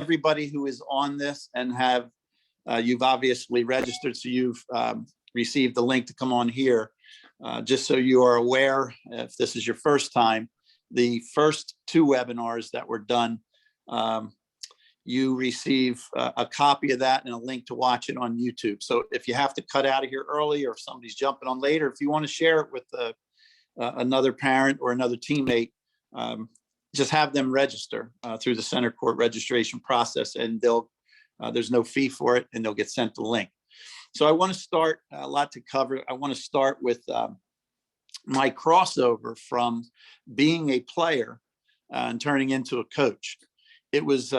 everybody who is on this and you've obviously registered, so you've received the link to come on here. Just so you are aware, if this is your first time, the first 2 webinars that were done, you receive a copy of that and a link to watch it on YouTube. So if you have to cut out of here early, or if somebody's jumping on later, if you want to share it with another parent or another teammate, just have them register through the Centercourt registration process, and there's no fee for it, and they'll get sent the link. So I want to start, a lot to cover. I want to start with my crossover from being a player and turning into a coach. It was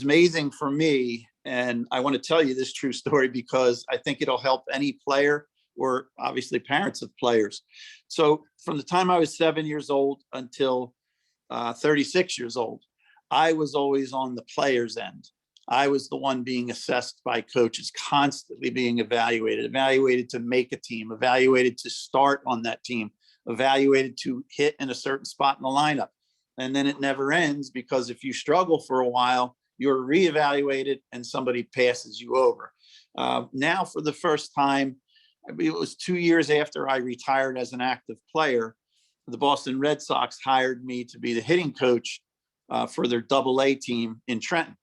amazing for me, and I want to tell you this true story because I think it'll help any player, or obviously parents of players. So from the time I was 7 years old until 36 years old, I was always on the player's end. I was the one being assessed by coaches, constantly being evaluated to make a team, evaluated to start on that team, evaluated to hit in a certain spot in the lineup. And then it never ends, because if you struggle for a while, you're reevaluated and somebody passes you over. Now, for the first time, it was 2 years after I retired as an active player, the Boston Red Sox hired me to be the hitting coach for their AA team in Trenton.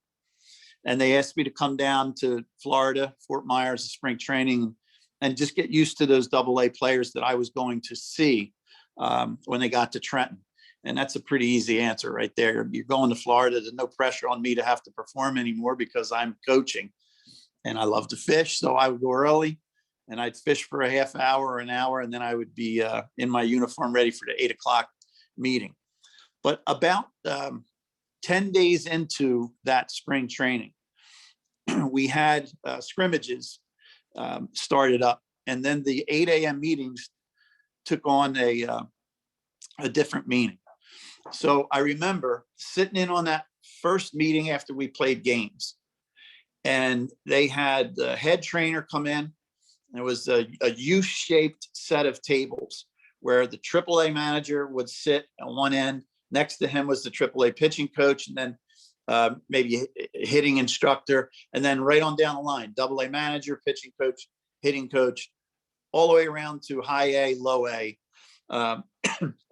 And they asked me to come down to Florida, Fort Myers, spring training, and just get used to those AA players that I was going to see when they got to Trenton. And that's a pretty easy answer right there. You're going to Florida. There's no pressure on me to have to perform anymore because I'm coaching. And I love to fish. So I would go early and I'd fish for a half hour or an hour. And then I would be in my uniform ready for the 8 o'clock meeting. But about 10 days into that spring training, we had scrimmages started up. And then the 8 a.m. meetings took on a different meaning. So I remember sitting in on that first meeting after we played games, and they had the head trainer come in. It was a U-shaped set of tables where the AAA manager would sit on one end. Next to him was the AAA pitching coach, and then maybe a hitting instructor, and then right on down the line, AA manager, pitching coach, hitting coach, all the way around to high A, low A.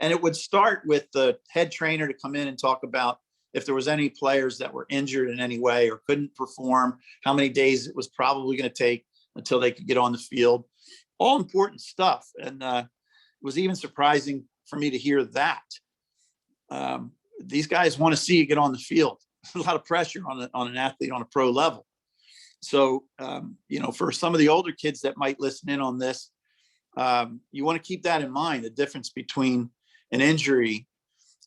And it would start with the head trainer to come in and talk about if there was any players that were injured in any way or couldn't perform, how many days it was probably going to take until they could get on the field. All important stuff. And it was even surprising for me to hear that. These guys want to see you get on the field. A lot of pressure on an athlete on a pro level. So, for some of the older kids that might listen in on this, you want to keep that in mind, the difference between an injury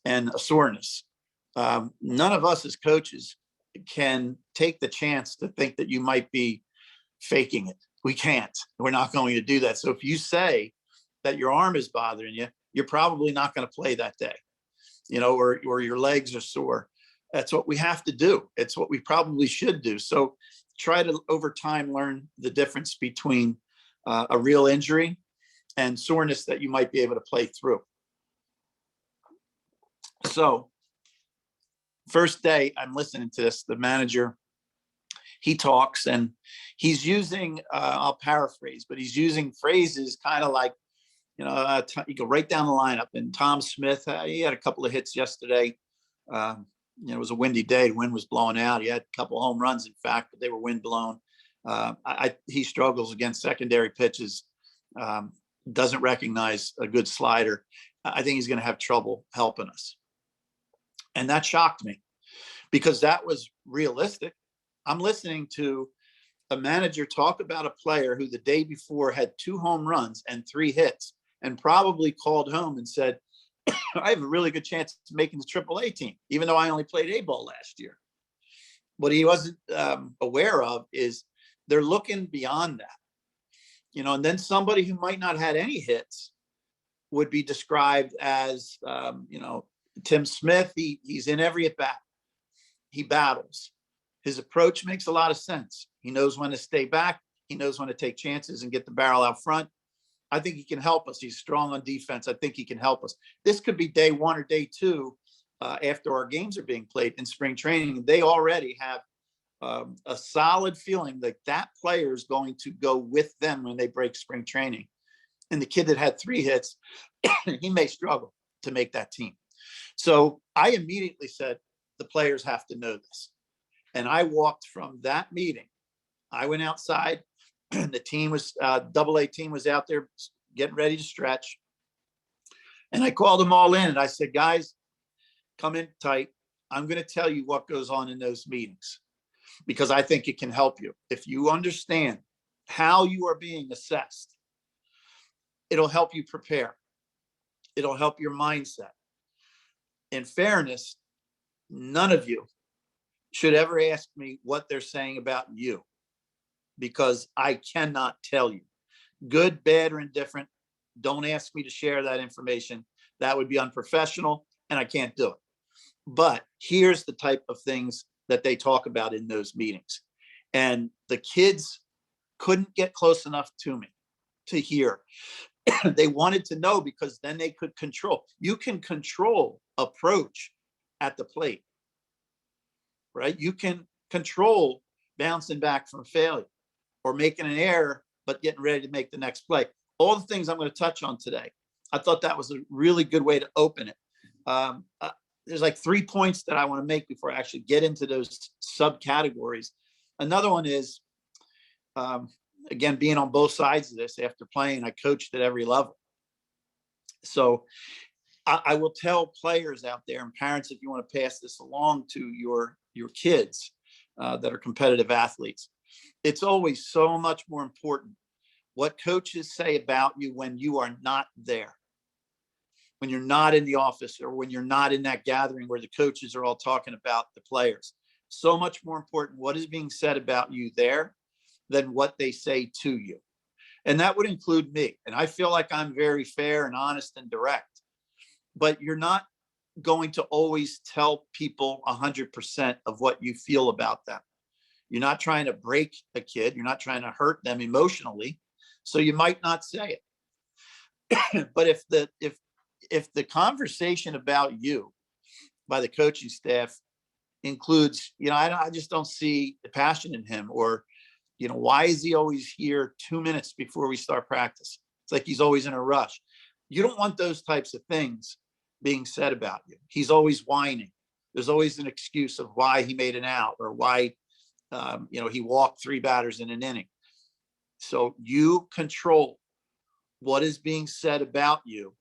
and a soreness. None of us as coaches can take the chance to think that you might be faking it. We can't. We're not going to do that. So if you say that your arm is bothering you, you're probably not going to play that day, or your legs are sore. That's what we have to do. It's what we probably should do. So try to, over time, learn the difference between a real injury and soreness that you might be able to play through. So first day, I'm listening to this, the manager, he talks and he's using, I'll paraphrase, but he's using phrases kind of like, you go right down the lineup. And Tom Smith, he had a couple of hits yesterday. It was a windy day. The wind was blowing out. He had a couple of home runs, in fact, but they were wind blown. He struggles against secondary pitches. Doesn't recognize a good slider. I think he's going to have trouble helping us. And that shocked me because that was realistic. I'm listening to a manager talk about a player who the day before had 2 home runs and 3 hits and probably called home and said, I have a really good chance of making the AAA team, even though I only played A-ball last year. What he wasn't aware of is they're looking beyond that. And then somebody who might not have had any hits would be described as, Tim Smith. He's in every at bat. He battles. His approach makes a lot of sense. He knows when to stay back. He knows when to take chances and get the barrel out front. I think he can help us. He's strong on defense. I think he can help us. This could be day 1 or day 2 after our games are being played in spring training. They already have a solid feeling that that player is going to go with them when they break spring training. And the kid that had 3 hits, he may struggle to make that team. So I immediately said, the players have to know this. And I walked from that meeting. I went outside. The team was, AA team was out there getting ready to stretch. And I called them all in and I said, guys, come in tight. I'm going to tell you what goes on in those meetings, because I think it can help you. If you understand how you are being assessed, it'll help you prepare. It'll help your mindset. In fairness, none of you should ever ask me what they're saying about you, because I cannot tell you. Good, bad, or indifferent, don't ask me to share that information. That would be unprofessional, and I can't do it. But here's the type of things that they talk about in those meetings. And the kids couldn't get close enough to me to hear. They wanted to know, because then they could control. You can control approach at the plate, right? You can control bouncing back from failure or making an error, but getting ready to make the next play. All the things I'm going to touch on today. I thought that was a really good way to open it. There's like 3 points that I want to make before I actually get into those subcategories. Another one is, again, being on both sides of this. After playing, I coached at every level. So I will tell players out there and parents, if you want to pass this along to your kids that are competitive athletes, it's always so much more important what coaches say about you when you are not there, when you're not in the office, or when you're not in that gathering where the coaches are all talking about the players. So much more important what is being said about you there than what they say to you. And that would include me. And I feel like I'm very fair and honest and direct, but you're not going to always tell people 100% of what you feel about them. You're not trying to break a kid. You're not trying to hurt them emotionally. So you might not say it. But if the conversation about you by the coaching staff includes, I just don't see the passion in him, or, why is he always here 2 minutes before we start practice? It's like he's always in a rush. You don't want those types of things being said about you. He's always whining. There's always an excuse of why he made an out, or why, he walked 3 batters in an inning. So you control what is being said about you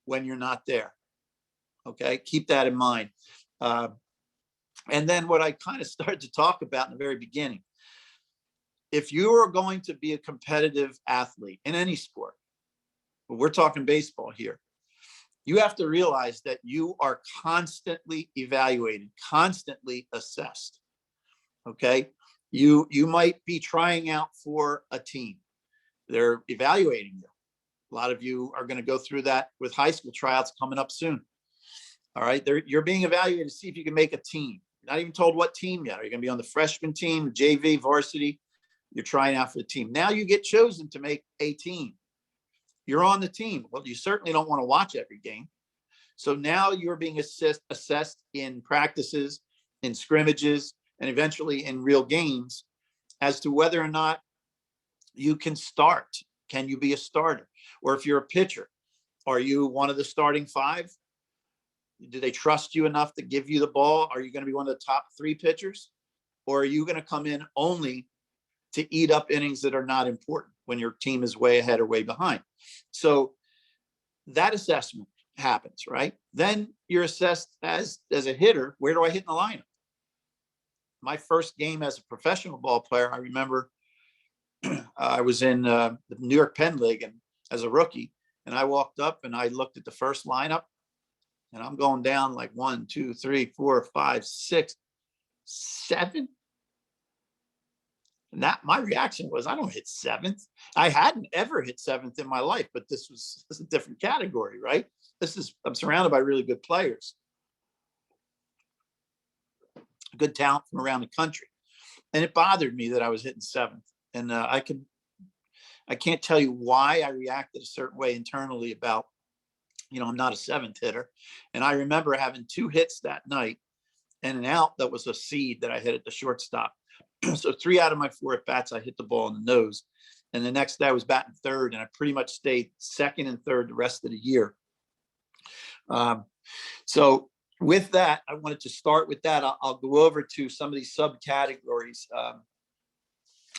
when you're not there. Okay, keep that in mind. And then what I kind of started to talk about in the very beginning, if you are going to be a competitive athlete in any sport, but we're talking baseball here, you have to realize that you are constantly evaluated, constantly assessed. Okay, you might be trying out for a team. They're evaluating you. A lot of you are going to go through that with high school tryouts coming up soon. All right, you're being evaluated to see if you can make a team. You're not even told what team yet. Are you going to be on the freshman team, JV, varsity? You're trying out for the team. Now you get chosen to make a team. You're on the team. Well, you certainly don't want to watch every game. So now you're being assessed in practices, in scrimmages, and eventually in real games as to whether or not you can start. Can you be a starter? Or if you're a pitcher, are you one of the starting 5? Do they trust you enough to give you the ball? Are you going to be one of the top 3 pitchers? Or are you going to come in only to eat up innings that are not important when your team is way ahead or way behind? So that assessment happens, right? Then you're assessed as a hitter. Where do I hit in the lineup? My first game as a professional ball player, I remember I was in the New York Penn League and as a rookie, and I walked up and I looked at the first lineup, and I'm going down like 1, 2, 3, 4, 5, 6, 7. And that my reaction was, I don't hit 7th. I hadn't ever hit 7th in my life, but this was a different category, right? I'm surrounded by really good players, good talent from around the country. And it bothered me that I was hitting 7th. And I can't tell you why I reacted a certain way internally about, I'm not a 7th hitter. And I remember having 2 hits that night and an out that was a seed that I hit at the shortstop. So 3 out of my 4 at bats, I hit the ball in the nose. And the next day I was batting third, and I pretty much stayed second and third the rest of the year. So with that, I wanted to start with that. I'll go over to some of these subcategories.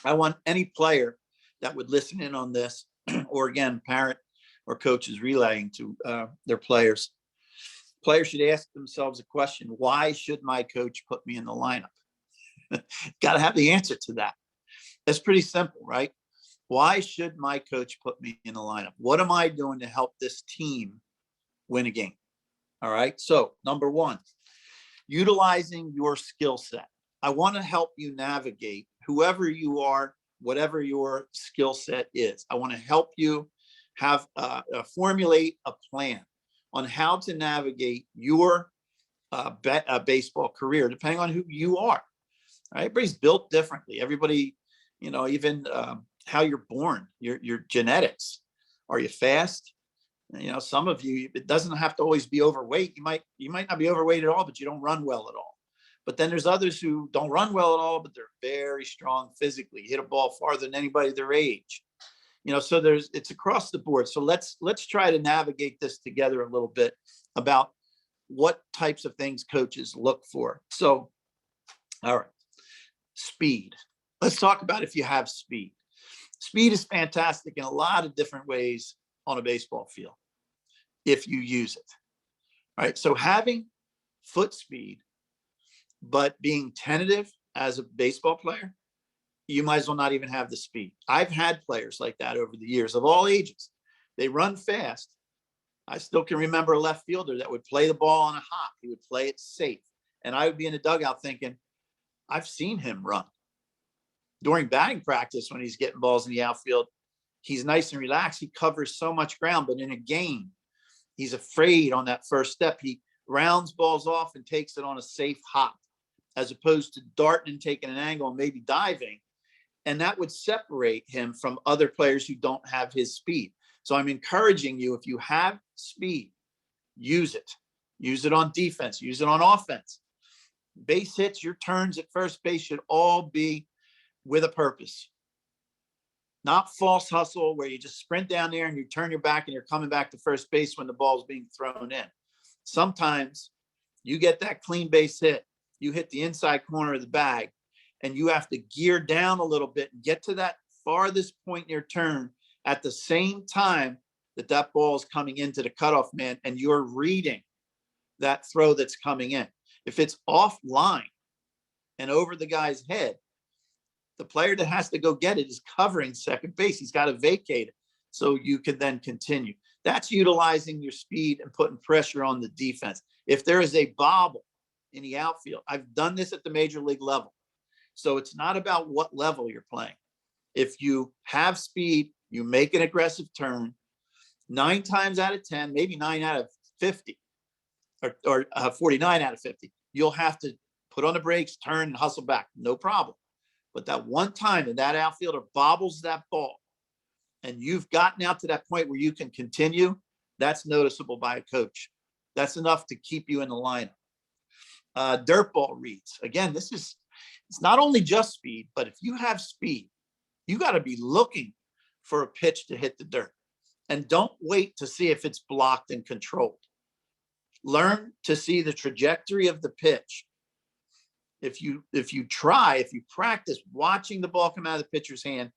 I want any player that would listen in on this, or again, parent or coaches relaying to their players. Players should ask themselves a question: why should my coach put me in the lineup? Got to have the answer to that. That's pretty simple, right? Why should my coach put me in the lineup? What am I doing to help this team win a game? All right. So number one, utilizing your skill set. I want to help you navigate whoever you are, whatever your skill set is. I want to help you have formulate a plan on how to navigate your baseball career, depending on who you are. Right? Everybody's built differently. Everybody, even how you're born, your genetics. Are you fast? Some of you, it doesn't have to always be overweight. You might not be overweight at all, but you don't run well at all. But then there's others who don't run well at all, but they're very strong physically, hit a ball farther than anybody their age. So it's across the board. So let's try to navigate this together a little bit about what types of things coaches look for. So, all right, speed. Let's talk about if you have speed. Speed is fantastic in a lot of different ways on a baseball field if you use it. All right. So having foot speed, but being tentative as a baseball player, you might as well not even have the speed. I've had players like that over the years of all ages. They run fast. I still can remember a left fielder that would play the ball on a hop. He would play it safe. And I would be in the dugout thinking, I've seen him run. During batting practice, when he's getting balls in the outfield, he's nice and relaxed. He covers so much ground, but in a game, he's afraid on that first step. He rounds balls off and takes it on a safe hop, as opposed to darting and taking an angle and maybe diving. And that would separate him from other players who don't have his speed. So I'm encouraging you, if you have speed, use it. Use it on defense. Use it on offense. Base hits, your turns at first base should all be with a purpose. Not false hustle where you just sprint down there and you turn your back and you're coming back to first base when the ball's being thrown in. Sometimes you get that clean base hit, you hit the inside corner of the bag, and you have to gear down a little bit and get to that farthest point in your turn at the same time that ball is coming into the cutoff man, and you're reading that throw that's coming in. If it's offline and over the guy's head, the player that has to go get it is covering second base. He's got to vacate it so you can then continue. That's utilizing your speed and putting pressure on the defense. If there is a bobble in the outfield, I've done this at the major league level. So it's not about what level you're playing. If you have speed, you make an aggressive turn, 9 times out of 10, maybe 9 out of 50, or 49 out of 50, you'll have to put on the brakes, turn, and hustle back. No problem. But that one time that that outfielder bobbles that ball and you've gotten out to that point where you can continue, that's noticeable by a coach. That's enough to keep you in the lineup. Dirt ball reads. Again, it's not only just speed, but if you have speed, you got to be looking for a pitch to hit the dirt. And don't wait to see if it's blocked and controlled. Learn to see the trajectory of the pitch. If you practice watching the ball come out of the pitcher's hand,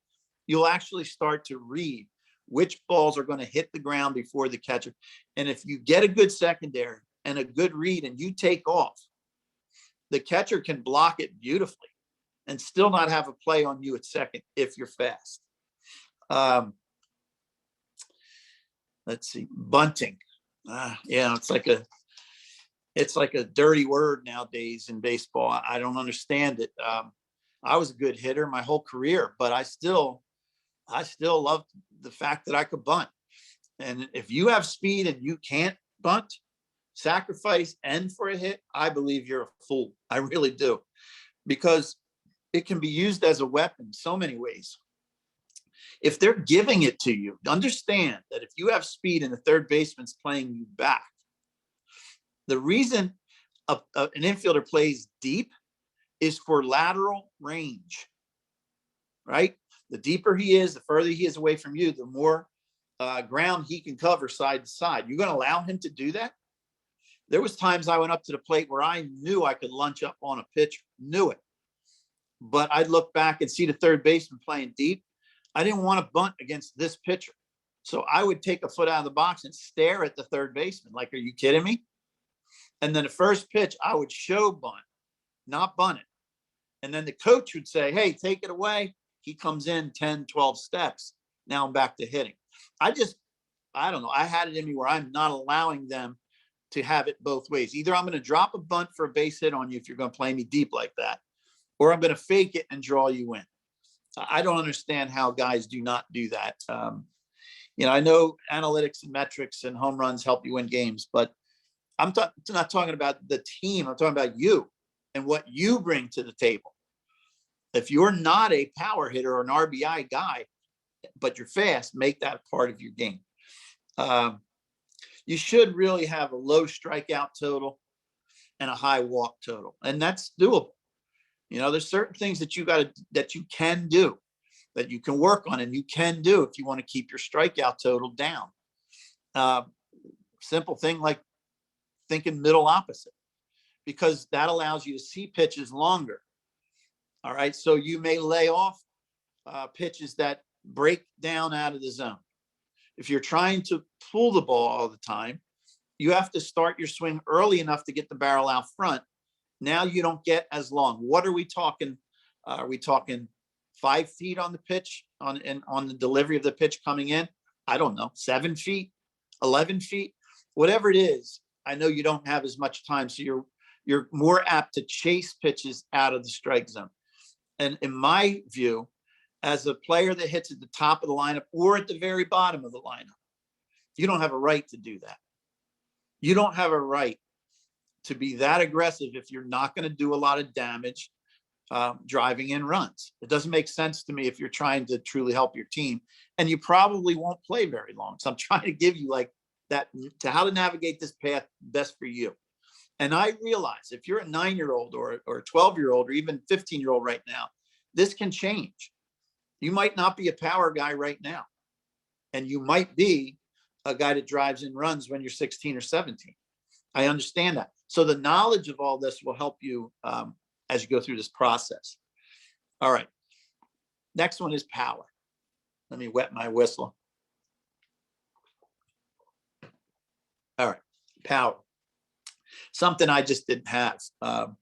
you'll actually start to read which balls are going to hit the ground before the catcher. And if you get a good secondary and a good read and you take off, the catcher can block it beautifully and still not have a play on you at second if you're fast. Let's see, bunting. It's like a dirty word nowadays in baseball. I don't understand it. I was a good hitter my whole career, but I still love the fact that I could bunt. And if you have speed and you can't bunt, sacrifice, end for a hit, I believe you're a fool. I really do, because it can be used as a weapon so many ways. If they're giving it to you, understand that if you have speed and the third baseman's playing you back, the reason an infielder plays deep is for lateral range, right? The deeper he is, the further he is away from you, the more ground he can cover side to side. You're going to allow him to do that? There was times I went up to the plate where I knew I could lunge up on a pitcher, knew it. But I'd look back and see the third baseman playing deep. I didn't want to bunt against this pitcher. So I would take a foot out of the box and stare at the third baseman. Like, are you kidding me? And then the first pitch, I would show bunt, not bunt it. And then the coach would say, hey, take it away. He comes in 10, 12 steps. Now I'm back to hitting. I don't know. I had it in me where I'm not allowing them to have it both ways. Either I'm going to drop a bunt for a base hit on you if you're going to play me deep like that, or I'm going to fake it and draw you in. I don't understand how guys do not do that. I know analytics and metrics and home runs help you win games, but I'm not talking about the team. I'm talking about you and what you bring to the table. If you're not a power hitter or an RBI guy, but you're fast, make that part of your game. You should really have a low strikeout total and a high walk total, and that's doable. There's certain things that you can do, that you can work on, and you can do if you want to keep your strikeout total down. Simple thing like thinking middle opposite, because that allows you to see pitches longer. All right, so you may lay off pitches that break down out of the zone. If you're trying to pull the ball all the time, you have to start your swing early enough to get the barrel out front. Now you don't get as long. What are we talking? Are we talking 5 feet on the pitch, on the delivery of the pitch coming in? I don't know, 7 feet, 11 feet, whatever it is. I know you don't have as much time, so you're more apt to chase pitches out of the strike zone. And in my view, as a player that hits at the top of the lineup or at the very bottom of the lineup, you don't have a right to do that. You don't have a right to be that aggressive if you're not going to do a lot of damage driving in runs. It doesn't make sense to me if you're trying to truly help your team, and you probably won't play very long. So I'm trying to give you like that to how to navigate this path best for you. And I realize if you're a 9-year-old or a 12-year-old or even 15-year-old right now, this can change. You might not be a power guy right now, and you might be a guy that drives in runs when you're 16 or 17. I understand that. So the knowledge of all this will help you as you go through this process. All right. Next one is power. Let me wet my whistle. All right. Power. Something I just didn't have. Well,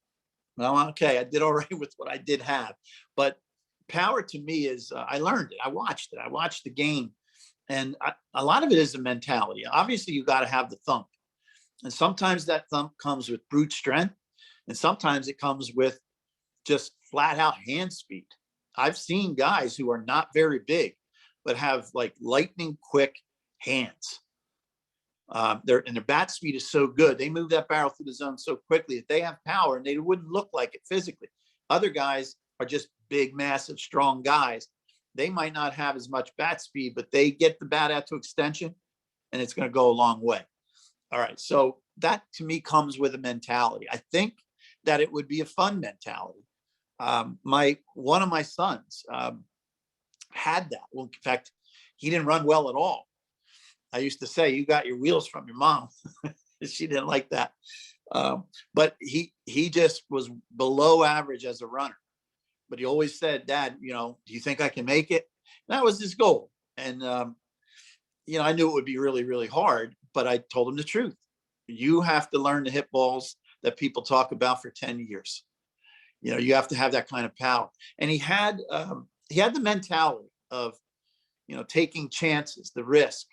okay, I did all right with what I did have. But power to me is, I learned it. I watched it. I watched the game. And a lot of it is a mentality. Obviously, you got to have the thump. And sometimes that thump comes with brute strength. And sometimes it comes with just flat out hand speed. I've seen guys who are not very big, but have like lightning quick hands. Their bat speed is so good. They move that barrel through the zone so quickly that they have power, and they wouldn't look like it physically. Other guys are just big, massive, strong guys. They might not have as much bat speed, but they get the bat out to extension, and it's going to go a long way. All right. So that to me comes with a mentality. I think that it would be a fun mentality. One of my sons had that. Well, in fact, he didn't run well at all. I used to say, you got your wheels from your mom. She didn't like that. But he just was below average as a runner. But he always said, Dad, do you think I can make it? And that was his goal. And, I knew it would be really, really hard, but I told him the truth. You have to learn to hit balls that people talk about for 10 years. You have to have that kind of power. And he had the mentality of, taking chances, the risk.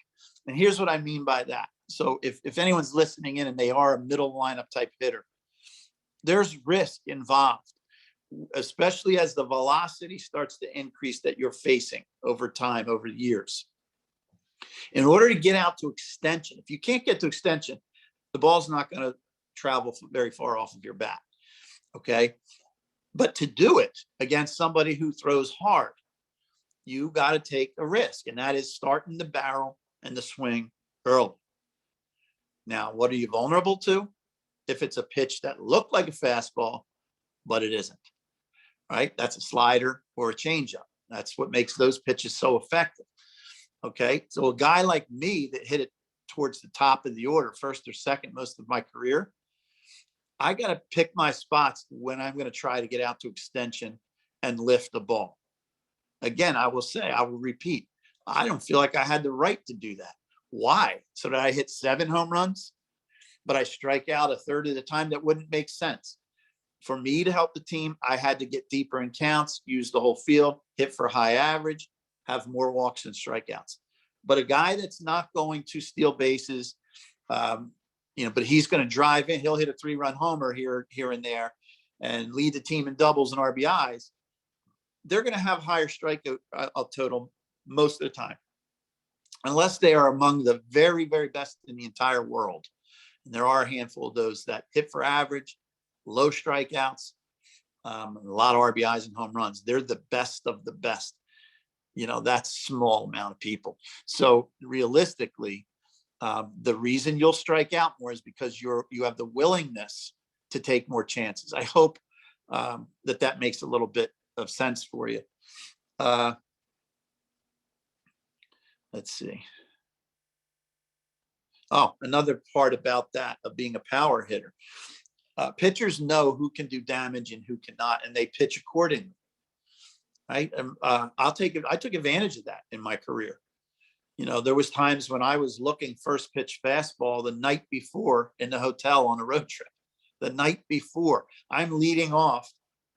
And here's what I mean by that. So if anyone's listening in and they are a middle lineup type hitter, there's risk involved, especially as the velocity starts to increase that you're facing over time, over years. In order to get out to extension, if you can't get to extension, the ball's not going to travel very far off of your bat. Okay. But to do it against somebody who throws hard, you got to take a risk, and that is starting the barrel and the swing early. Now, what are you vulnerable to? if it's a pitch that looked like a fastball, but it isn't, right? That's a slider or a changeup. That's what makes those pitches so effective. Okay. So a guy like me that hit it towards the top of the order, first or second, most of my career, I got to pick my spots when I'm going to try to get out to extension and lift the ball. Again, I will repeat, I don't feel like I had the right to do that. Why? So that I hit 7 home runs, but I strike out a third of the time? That wouldn't make sense. For me to help the team, I had to get deeper in counts, use the whole field, hit for high average, have more walks and strikeouts. But a guy that's not going to steal bases, but he's going to drive in, he'll hit a 3-run homer here and there and lead the team in doubles and RBIs. They're going to have higher strikeout total most of the time, unless they are among the very, very best in the entire world. And there are a handful of those that hit for average, low strikeouts, a lot of RBIs and home runs. They're the best of the best. That's a small amount of people. So realistically, the reason you'll strike out more is because you have the willingness to take more chances. I hope that makes a little bit of sense for you. Let's see. Oh, another part about that of being a power hitter. Pitchers know who can do damage and who cannot, and they pitch accordingly. Right? I took advantage of that in my career. There was times when I was looking first pitch fastball the night before in the hotel on a road trip. The night before, I'm leading off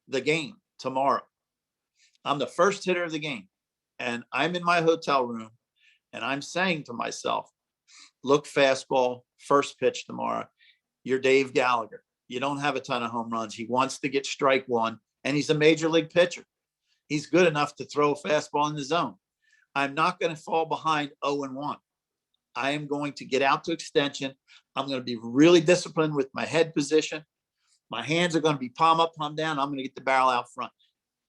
the game tomorrow. I'm the first hitter of the game, and I'm in my hotel room, and I'm saying to myself, look fastball, first pitch tomorrow. You're Dave Gallagher. You don't have a ton of home runs. He wants to get strike one, and he's a major league pitcher. He's good enough to throw a fastball in the zone. I'm not going to fall behind 0-1. I am going to get out to extension. I'm going to be really disciplined with my head position. My hands are going to be palm up, palm down. I'm going to get the barrel out front.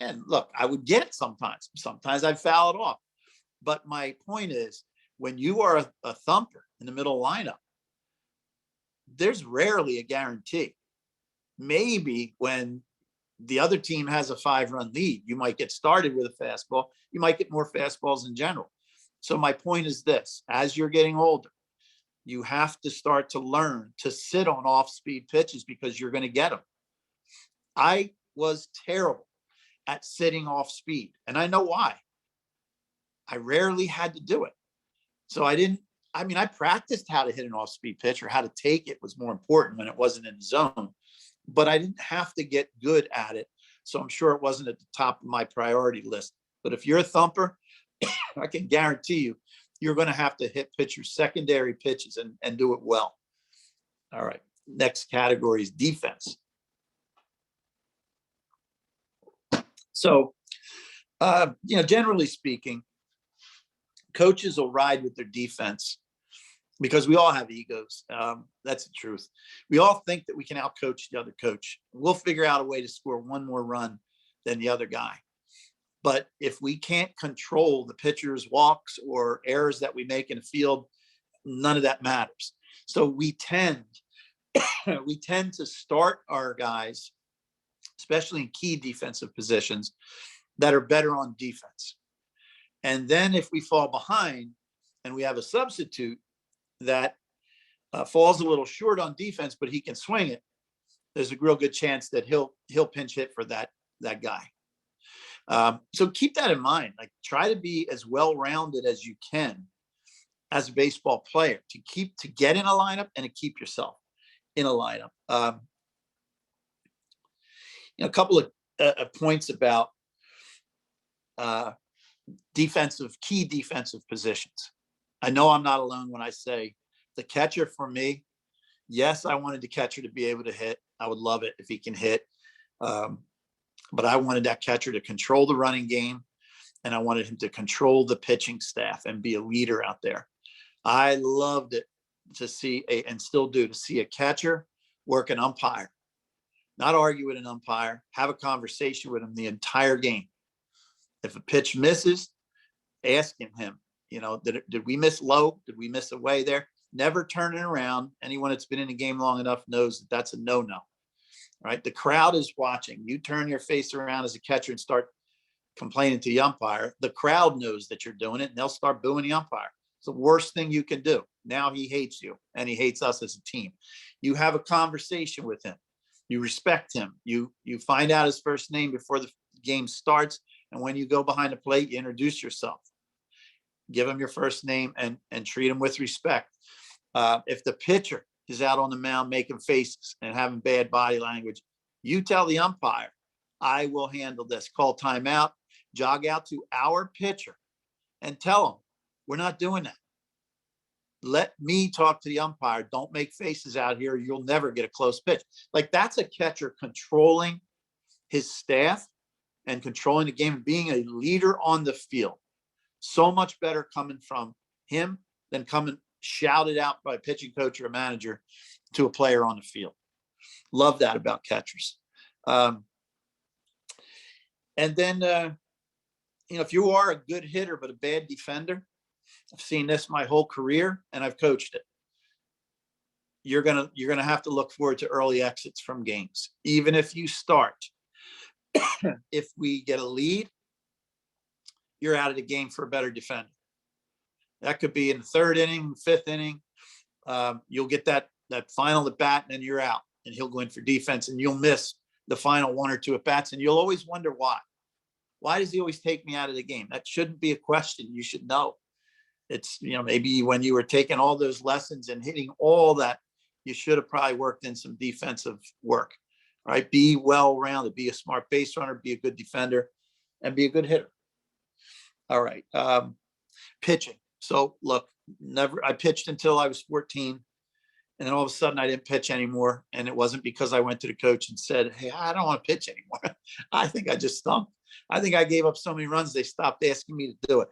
And look, I would get it sometimes. Sometimes I'd foul it off. But my point is, when you are a thumper in the middle lineup, there's rarely a guarantee. Maybe when the other team has a 5-run lead, you might get started with a fastball. You might get more fastballs in general. So my point is this: as you're getting older, you have to start to learn to sit on off-speed pitches because you're going to get them. I was terrible at sitting off speed, and I know why. I rarely had to do it. So I practiced how to hit an off-speed pitch, or how to take it was more important when it wasn't in the zone, but I didn't have to get good at it. So I'm sure it wasn't at the top of my priority list. But if you're a thumper, I can guarantee you're going to have to hit pitchers' secondary pitches and do it well. All right. Next category is defense. So, generally speaking, coaches will ride with their defense because we all have egos. That's the truth. We all think that we can outcoach the other coach. We'll figure out a way to score one more run than the other guy. But if we can't control the pitcher's walks or errors that we make in the field, none of that matters. So we tend to start our guys, especially in key defensive positions, that are better on defense. And then if we fall behind and we have a substitute that falls a little short on defense, but he can swing it, there's a real good chance that he'll pinch hit for that guy. So keep that in mind. Like, try to be as well-rounded as you can as a baseball player to get in a lineup and to keep yourself in a lineup. A couple of points about key defensive positions. I know I'm not alone when I say the catcher for me. Yes, I wanted the catcher to be able to hit. I would love it if he can hit. But I wanted that catcher to control the running game, and I wanted him to control the pitching staff and be a leader out there. I loved it to see and still do, to see a catcher work an umpire, not argue with an umpire, have a conversation with him the entire game. If a pitch misses, asking him, did we miss low? Did we miss away there? never turning around. Anyone that's been in a game long enough knows that that's a no-no, right? The crowd is watching. You turn your face around as a catcher and start complaining to the umpire. The crowd knows that you're doing it, and they'll start booing the umpire. It's the worst thing you can do. Now he hates you, and he hates us as a team. You have a conversation with him. You respect him. You find out his first name before the game starts, and when you go behind the plate, you introduce yourself. Give him your first name and treat him with respect. If the pitcher is out on the mound making faces and having bad body language, you tell the umpire, I will handle this. Call timeout, jog out to our pitcher and tell him, we're not doing that. Let me talk to the umpire. Don't make faces out here. You'll never get a close pitch. Like, that's a catcher controlling his staff and controlling the game and being a leader on the field. So much better coming from him than coming shouted out by a pitching coach or a manager to a player on the field. Love that about catchers. And then, if you are a good hitter but a bad defender, I've seen this my whole career, and I've coached it. You're gonna have to look forward to early exits from games, even if you start. If we get a lead, you're out of the game for a better defender. That could be in the third inning, fifth inning. You'll get that final at bat, and then you're out, and he'll go in for defense, and you'll miss the final one or two at bats, and you'll always wonder why. Why does he always take me out of the game? That shouldn't be a question. You should know. It's, maybe when you were taking all those lessons and hitting all that, you should have probably worked in some defensive work, right? Be well-rounded, be a smart base runner, be a good defender, and be a good hitter. All right. Pitching. So look, I pitched until I was 14. And then all of a sudden I didn't pitch anymore. And it wasn't because I went to the coach and said, hey, I don't want to pitch anymore. I think I just stumped. I think I gave up so many runs, they stopped asking me to do it.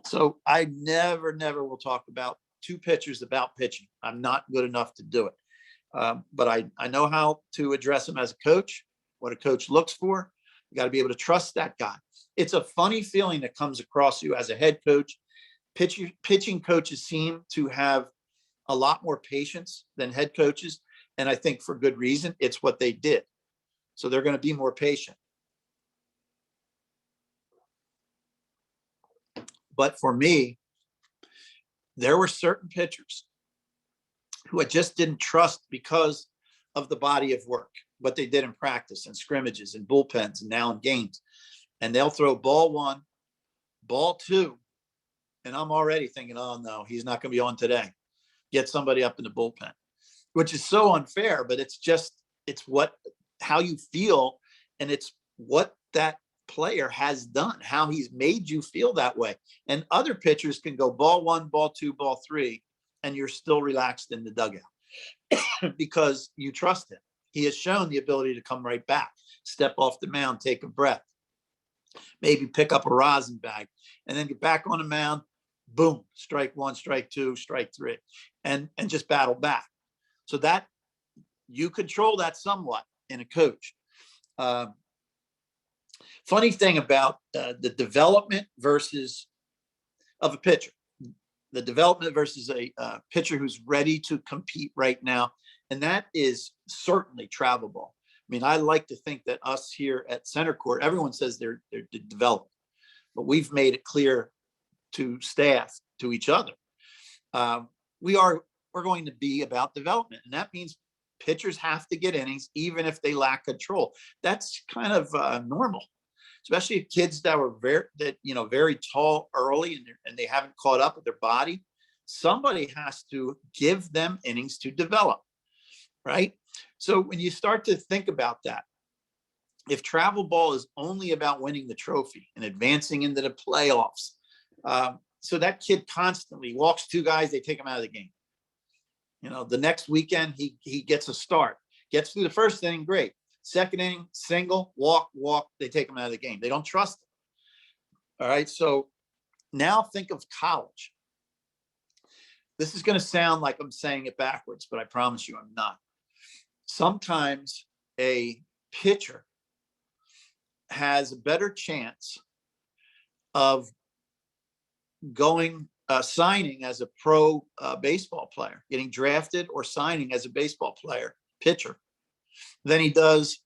So I never will talk about two pitchers about pitching. I'm not good enough to do it. But I know how to address them as a coach, what a coach looks for. You got to be able to trust that guy. It's a funny feeling that comes across you as a head coach. Pitching coaches seem to have a lot more patience than head coaches. And I think for good reason. It's what they did. So they're going to be more patient. But for me, there were certain pitchers who I just didn't trust because of the body of work, what they did in practice and scrimmages and bullpens and now in games. And they'll throw ball one, ball two. And I'm already thinking, oh no, he's not going to be on today. Get somebody up in the bullpen, which is so unfair, but it's how you feel. And it's what that player has done, how he's made you feel that way. And other pitchers can go ball one, ball two, ball three, and you're still relaxed in the dugout because you trust him. He has shown the ability to come right back, step off the mound, take a breath, maybe pick up a rosin bag, and then get back on the mound. Boom, strike one, strike two, strike three, and just battle back. So that you control that somewhat in a coach. Funny thing about the development of a pitcher, the development versus a pitcher who's ready to compete right now. And that is certainly travel ball. I mean, I like to think that us here at Centercourt, everyone says they're developing, but we've made it clear to staff, to each other. We're going to be about development. And that means pitchers have to get innings, even if they lack control. That's kind of normal, especially kids that were very tall early and they haven't caught up with their body. Somebody has to give them innings to develop, right? So when you start to think about that, if travel ball is only about winning the trophy and advancing into the playoffs, so that kid constantly walks two guys, they take him out of the game. The next weekend he gets a start, gets through the first inning, great. Second inning, single, walk, they take him out of the game. They don't trust him. All right. So now think of college. This is going to sound like I'm saying it backwards, but I promise you I'm not. Sometimes a pitcher has a better chance of going signing as a pro baseball player, getting drafted or signing as a baseball player, pitcher, than he does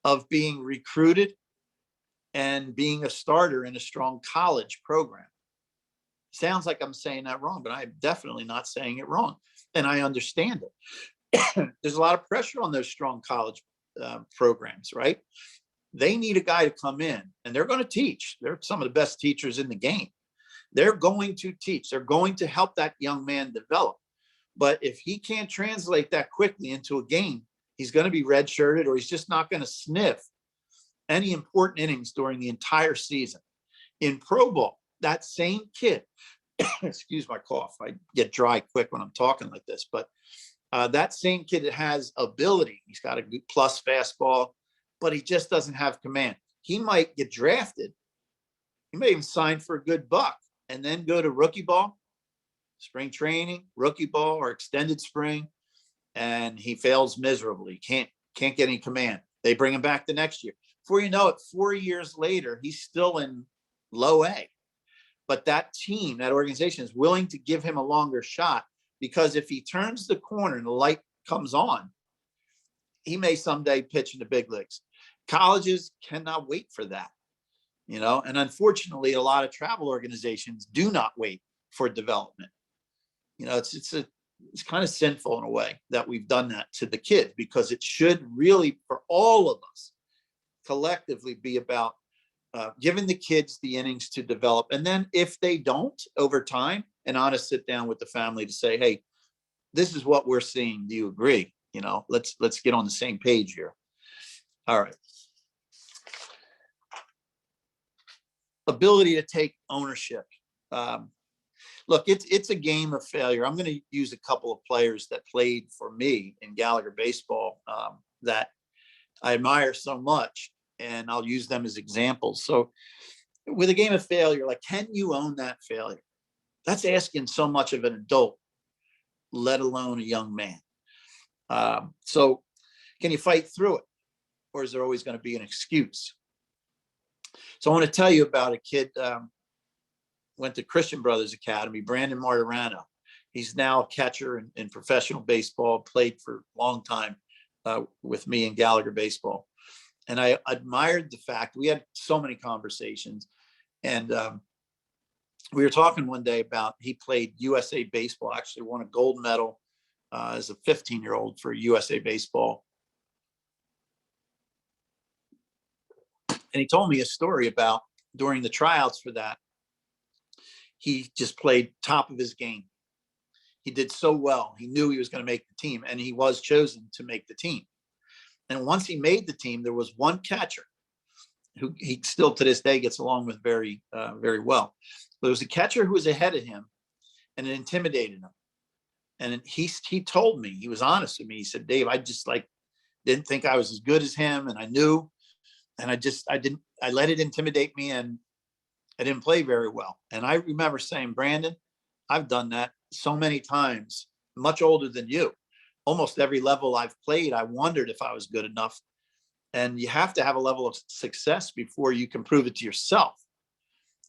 of being recruited and being a starter in a strong college program. Sounds like I'm saying that wrong, but I'm definitely not saying it wrong. And I understand it. There's a lot of pressure on those strong college programs, right? They need a guy to come in, and they're going to teach. They're some of the best teachers in the game. They're going to teach. They're going to help that young man develop. But if he can't translate that quickly into a game, he's going to be redshirted, or he's just not going to sniff any important innings during the entire season. In pro ball, that same kid, excuse my cough, I get dry quick when I'm talking like this, but that same kid that has ability, he's got a good plus fastball, but he just doesn't have command. He might get drafted. He may even sign for a good buck and then go to rookie ball, spring training, rookie ball, or extended spring, and he fails miserably. Can't get any command. They bring him back the next year. Before you know it, 4 years later, he's still in low A. But that team, that organization is willing to give him a longer shot, because if he turns the corner and the light comes on, he may someday pitch in the big leagues. Colleges cannot wait for that, and unfortunately, a lot of travel organizations do not wait for development. It's kind of sinful in a way that we've done that to the kids, because it should really, for all of us, collectively be about giving the kids the innings to develop. And then if they don't over time, an honest sit down with the family to say, hey, this is what we're seeing. Do you agree? Let's get on the same page here. All right. Ability to take ownership. Look, it's a game of failure. I'm going to use a couple of players that played for me in Gallagher baseball that I admire so much, and I'll use them as examples. So with a game of failure, like, can you own that failure? That's asking so much of an adult, let alone a young man. So can you fight through it? Or is there always going to be an excuse? So I want to tell you about a kid, went to Christian Brothers Academy, Brandon Martirano. He's now a catcher in professional baseball, played for a long time with me in Gallagher baseball. And I admired the fact, we had so many conversations, and we were talking one day about, he played USA baseball, actually won a gold medal as a 15-year-old for USA baseball. And he told me a story about during the tryouts for that, he just played top of his game. He did so well. He knew he was going to make the team, and he was chosen to make the team. And once he made the team, there was one catcher who he still to this day gets along with very, very well. But there was a catcher who was ahead of him, and it intimidated him. And he told me, he was honest with me. He said, Dave, I just didn't think I was as good as him. And I knew, and I let it intimidate me, and I didn't play very well. And I remember saying, Brandon, I've done that so many times, much older than you. Almost every level I've played, I wondered if I was good enough. And you have to have a level of success before you can prove it to yourself.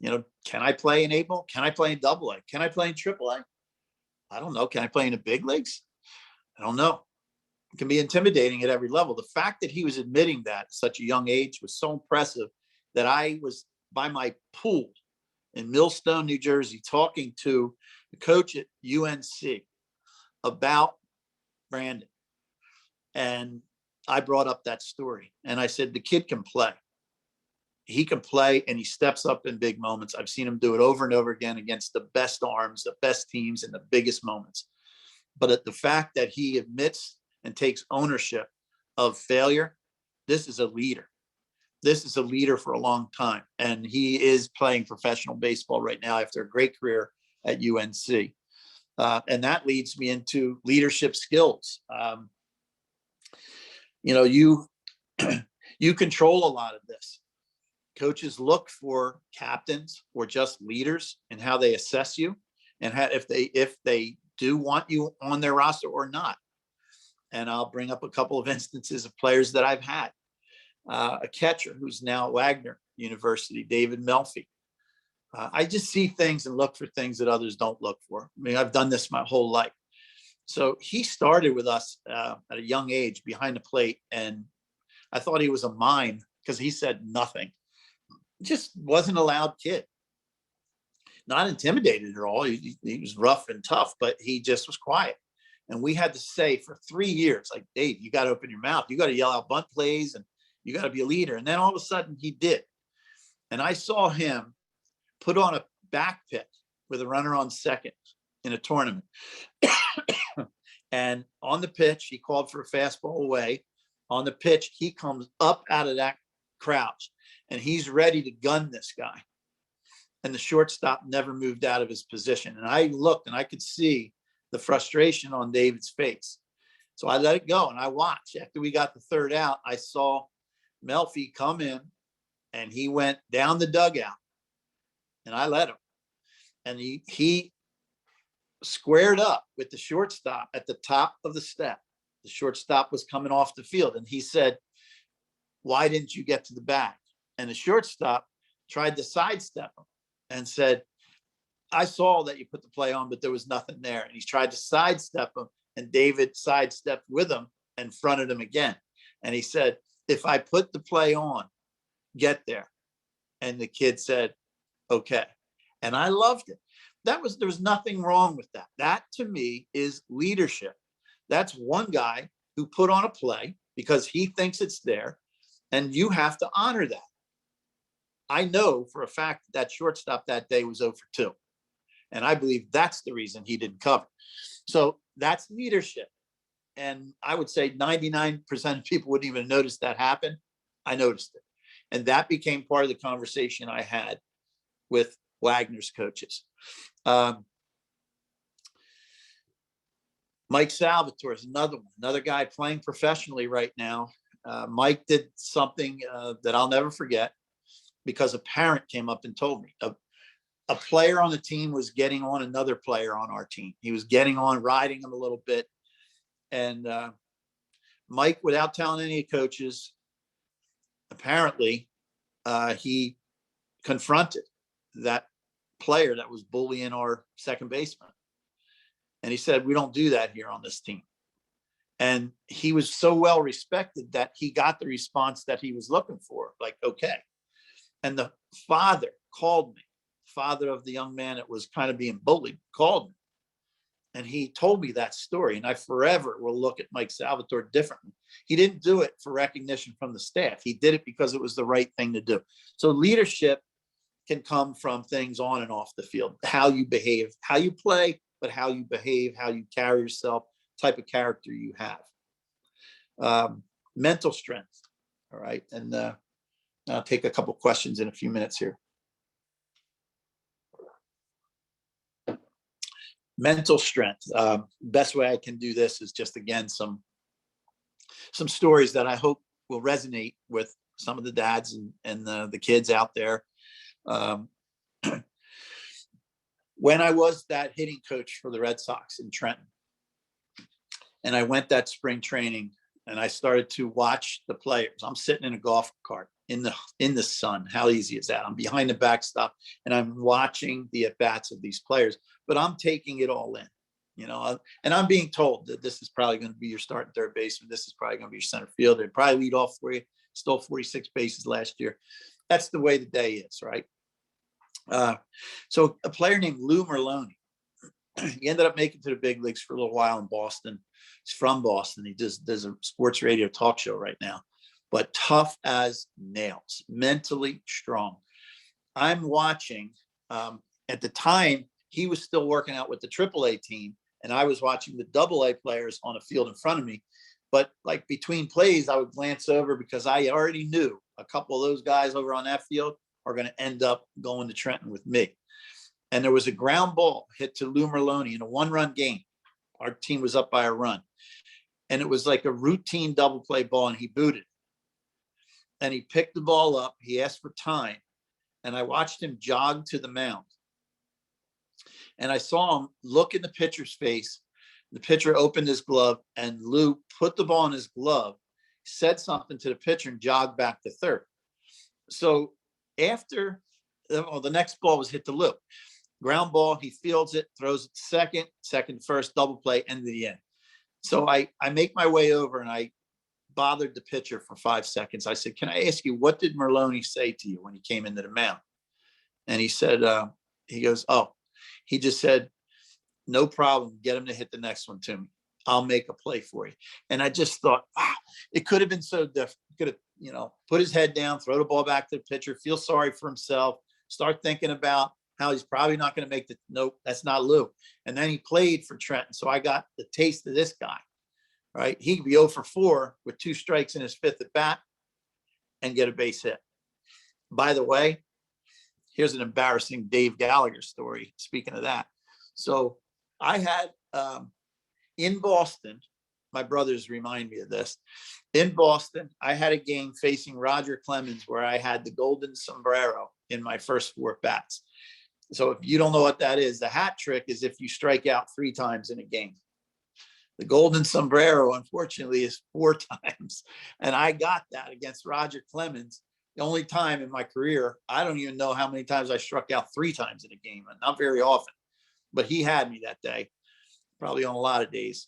Can I play in A-ball? Can I play in AA? Can I play in AAA? I don't know. Can I play in the big leagues? I don't know. It can be intimidating at every level. The fact that he was admitting that at such a young age was so impressive, that I was by my pool in Millstone, New Jersey, talking to the coach at UNC about Brandon. And I brought up that story, and I said, the kid can play. He can play, and he steps up in big moments. I've seen him do it over and over again against the best arms, the best teams, in the biggest moments. But at the fact that he admits and takes ownership of failure, this is a leader. This is a leader for a long time. And he is playing professional baseball right now after a great career at UNC. And that leads me into leadership skills. You control a lot of this. Coaches look for captains or just leaders and how they assess you, and if they do want you on their roster or not. And I'll bring up a couple of instances of players that I've had. A catcher who's now at Wagner University, David Melfi. I just see things and look for things that others don't look for. I mean, I've done this my whole life. So he started with us at a young age behind the plate, and I thought he was a mime because he said nothing. Just wasn't a loud kid. Not intimidated at all. He was rough and tough, but he just was quiet. And we had to say for 3 years, like, Dave, you got to open your mouth. You got to yell out bunt plays, and you got to be a leader. And then all of a sudden he did. And I saw him put on a back pick with a runner on second in a tournament. And on the pitch, he called for a fastball away. On the pitch, he comes up out of that crouch, and he's ready to gun this guy. And the shortstop never moved out of his position. And I looked, and I could see the frustration on David's face. So I let it go, and I watched. After we got the third out, I saw Melfi come in, and he went down the dugout, and I let him. And he squared up with the shortstop at the top of the step. The shortstop was coming off the field, and he said, "Why didn't you get to the bag?" And the shortstop tried to sidestep him and said, "I saw that you put the play on, but there was nothing there." And he tried to sidestep him, and David sidestepped with him and fronted him again. And he said, "If I put the play on, get there." And the kid said, "Okay." And I loved it. There was nothing wrong with that. That to me is leadership. That's one guy who put on a play because he thinks it's there, and you have to honor that. I know for a fact that shortstop that day was 0 for 2. And I believe that's the reason he didn't cover. So that's leadership. And I would say 99% of people wouldn't even notice that happen. I noticed it. And that became part of the conversation I had with Wagner's coaches. Mike Salvatore is another guy playing professionally right now. Mike did something that I'll never forget because a parent came up and told me a player on the team was getting on another player on our team. He was getting on, riding him a little bit. And Mike, without telling any coaches, apparently he confronted that player that was bullying our second baseman. And he said, "We don't do that here on this team." And he was so well respected that he got the response that he was looking for. Like, okay. And the father called me, father of the young man that was kind of being bullied, called me. And he told me that story. And I forever will look at Mike Salvatore differently. He didn't do it for recognition from the staff. He did it because it was the right thing to do. So leadership can come from things on and off the field, how you behave, how you play, but how you behave, how you carry yourself, type of character you have. Mental strength. All right. And I'll take a couple questions in a few minutes here. Mental strength. Best way I can do this is just, again, some stories that I hope will resonate with some of the dads and the kids out there. When I was that hitting coach for the Red Sox in Trenton, and I went that spring training, and I started to watch the players. I'm sitting in a golf cart in the sun. How easy is that? I'm behind the backstop, and I'm watching the at-bats of these players, but I'm taking it all in, and I'm being told that this is probably going to be your starting third baseman. This is probably going to be your center fielder. They'd probably lead off for you. Stole 46 bases last year. That's the way the day is, right? So a player named Lou Merlone, he ended up making to the big leagues for a little while in Boston. He's from Boston. He does a sports radio talk show right now, but tough as nails, mentally strong. I'm watching, at the time, he was still working out with the AAA team, and I was watching the AA players on a field in front of me. But like between plays, I would glance over because I already knew a couple of those guys over on that field are going to end up going to Trenton with me. And there was a ground ball hit to Lou Merlone in a 1-run game. Our team was up by a run. And it was like a routine double play ball, and he booted. And he picked the ball up. He asked for time. And I watched him jog to the mound. And I saw him look in the pitcher's face. The pitcher opened his glove, and Lou put the ball in his glove, said something to the pitcher, and jogged back to third. So after well, the next ball was hit the loop. Ground ball, he fields it, throws it second, first, double play, end of the end. So I make my way over and I bothered the pitcher for 5 seconds. I said, can I ask you, what did Merlone say to you when he came into the mound? And he said, he goes, oh, he just said, no problem. Get him to hit the next one to me. I'll make a play for you. And I just thought, wow, it could have been so different. He could have, put his head down, throw the ball back to the pitcher, feel sorry for himself, start thinking about how he's probably not going to make nope, that's not Lou. And then he played for Trenton. So I got the taste of this guy, right? He could be 0 for 4 with 2 strikes in his 5th at bat and get a base hit. By the way, here's an embarrassing Dave Gallagher story. Speaking of that. So I had, in Boston, my brothers remind me of this. In Boston, I had a game facing Roger Clemens where I had the golden sombrero in my first 4 bats. So if you don't know what that is, the hat trick is if you strike out 3 times in a game. The golden sombrero, unfortunately, is 4 times. And I got that against Roger Clemens. The only time in my career, I don't even know how many times I struck out 3 times in a game, and not very often. But he had me that day, probably on a lot of days.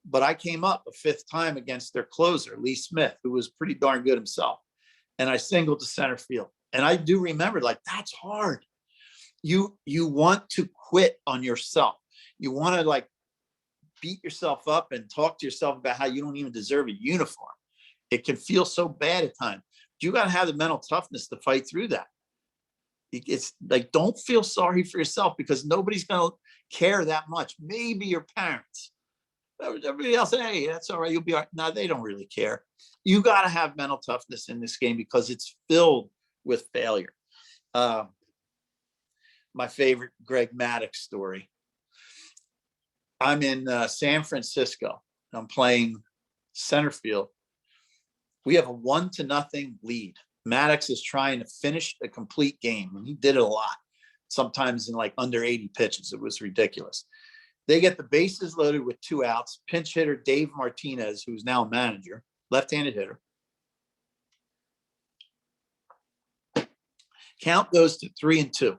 But I came up a 5th time against their closer, Lee Smith, who was pretty darn good himself. And I singled to center field. And I do remember, like, that's hard. You want to quit on yourself. You want to, like, beat yourself up and talk to yourself about how you don't even deserve a uniform. It can feel so bad at times. You got to have the mental toughness to fight through that. It's like, don't feel sorry for yourself, because nobody's going to care that much. Maybe your parents. Everybody else, hey, that's all right. You'll be all right. No, they don't really care. You got to have mental toughness in this game because it's filled with failure. My favorite Greg Maddox story. I'm in San Francisco. I'm playing center field. We have a 1-0 lead. Maddox is trying to finish a complete game, and he did it a lot, sometimes in like under 80 pitches. It was ridiculous. They get the bases loaded with 2 outs. Pinch hitter Dave Martinez, who's now a manager, left-handed hitter. Count goes to 3-2.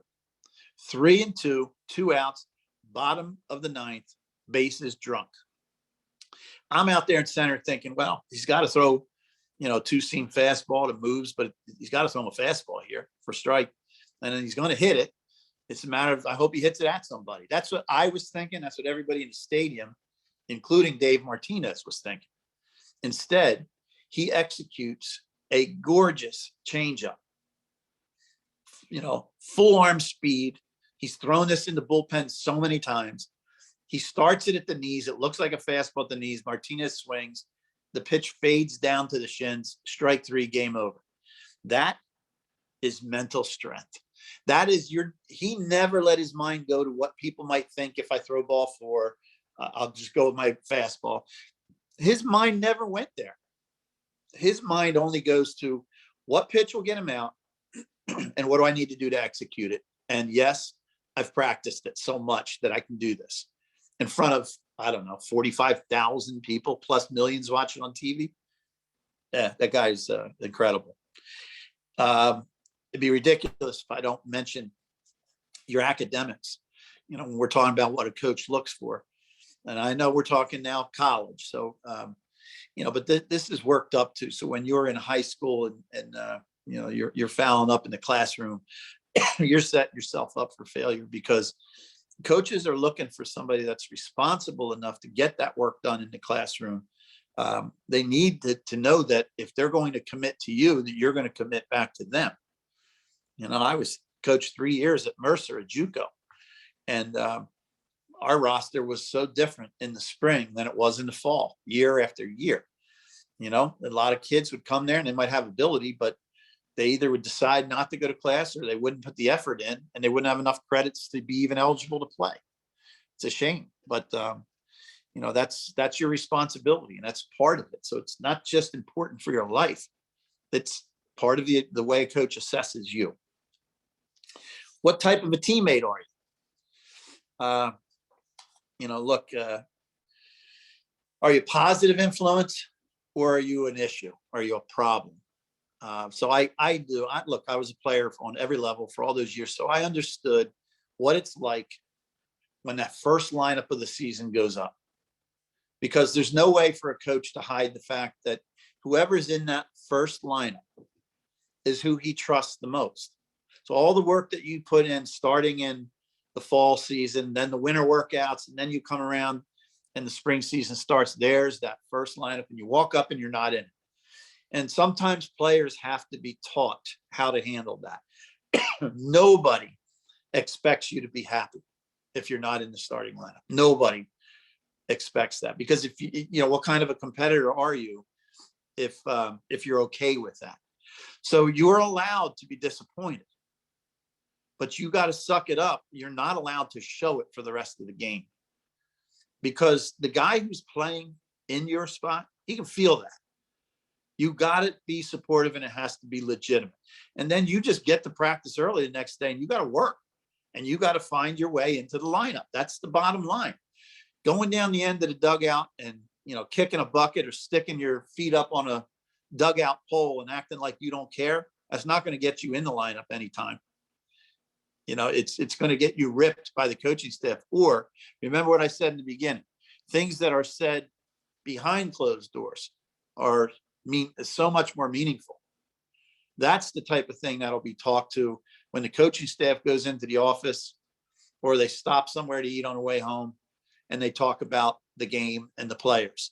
3-2, 2 outs, bottom of the 9th, bases drunk. I'm out there in center thinking, well, he's got to throw, 2-seam fastball that moves, but he's got to throw him a fastball here for strike. And then he's going to hit it. It's a matter of, I hope he hits it at somebody. That's what I was thinking. That's what everybody in the stadium, including Dave Martinez, was thinking. Instead, he executes a gorgeous changeup, full arm speed. He's thrown this in the bullpen so many times. He starts it at the knees. It looks like a fastball at the knees. Martinez swings. The pitch fades down to the shins. Strike 3, game over. That is mental strength. That is he never let his mind go to what people might think if I throw ball 4. I'll just go with my fastball. His mind never went there. His mind only goes to what pitch will get him out and what do I need to do to execute it. And yes, I've practiced it so much that I can do this in front of, 45,000 people plus millions watching on TV. Yeah, that guy's incredible. It'd be ridiculous if I don't mention your academics, when we're talking about what a coach looks for. And I know we're talking now college. So, but this is worked up to. So when you're in high school and you're fouling up in the classroom, you're setting yourself up for failure, because coaches are looking for somebody that's responsible enough to get that work done in the classroom. They need to know that if they're going to commit to you, that you're going to commit back to them. I was coached 3 years at Mercer at JUCO, and our roster was so different in the spring than it was in the fall, year after year. A lot of kids would come there and they might have ability, but they either would decide not to go to class or they wouldn't put the effort in, and they wouldn't have enough credits to be even eligible to play. It's a shame, but that's your responsibility, and that's part of it. So it's not just important for your life. It's part of the way a coach assesses you. What type of a teammate are you? Are you a positive influence, or are you an issue? Are you a problem? So look, I was a player on every level for all those years. So I understood what it's like when that first lineup of the season goes up, because there's no way for a coach to hide the fact that whoever's in that first lineup is who he trusts the most. So all the work that you put in starting in the fall season, then the winter workouts, and then you come around and the spring season starts, there's that first lineup and you walk up and you're not in it. And sometimes players have to be taught how to handle that. Nobody expects you to be happy if you're not in the starting lineup. Nobody expects that, because if what kind of a competitor are you if you're okay with that? So you're allowed to be disappointed, but you got to suck it up. You're not allowed to show it for the rest of the game, because the guy who's playing in your spot, he can feel that. You got to be supportive, and it has to be legitimate. And then you just get to practice early the next day, and you got to work, and you got to find your way into the lineup. That's the bottom line. Going down the end of the dugout and, kicking a bucket or sticking your feet up on a dugout pole and acting like you don't care, that's not going to get you in the lineup anytime. It's going to get you ripped by the coaching staff. Or remember what I said in the beginning, things that are said behind closed doors are so much more meaningful. That's the type of thing that'll be talked to when the coaching staff goes into the office, or they stop somewhere to eat on the way home and they talk about the game and the players.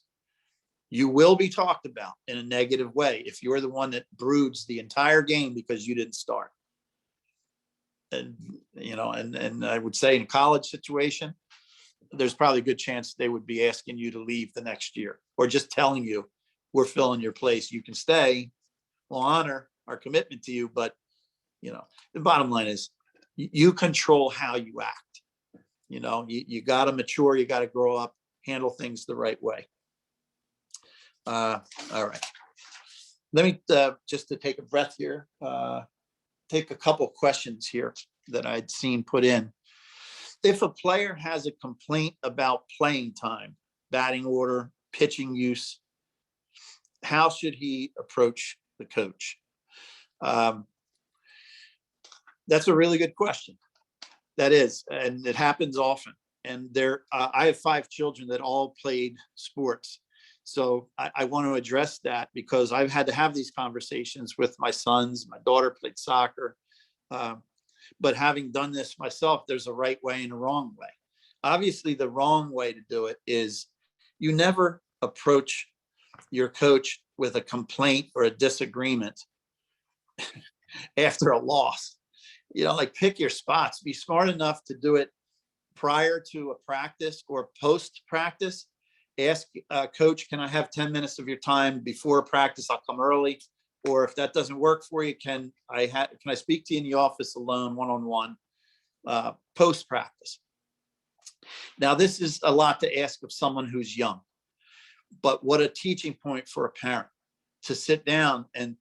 You will be talked about in a negative way if you're the one that broods the entire game because you didn't start. And I would say in a college situation, there's probably a good chance they would be asking you to leave the next year, or just telling you, we're filling your place. You can stay. We'll honor our commitment to you. But, the bottom line is you control how you act. You got to mature. You got to grow up, handle things the right way. All right. Let me just to take a breath here, take a couple questions here that I'd seen put in. If a player has a complaint about playing time, batting order, pitching use, how should he approach the coach? That's a really good question. That is, and it happens often. And I have 5 children that all played sports. So I want to address that, because I've had to have these conversations with my sons. My daughter played soccer. But having done this myself, there's a right way and a wrong way. Obviously, the wrong way to do it is you never approach your coach with a complaint or a disagreement after a loss. Pick your spots. Be smart enough to do it prior to a practice or post practice. Ask coach, can I have 10 minutes of your time before practice? I'll come early. Or if that doesn't work for you, can I speak to you in the office alone, one-on-one, post practice? Now, this is a lot to ask of someone who's young, but what a teaching point for a parent to sit down and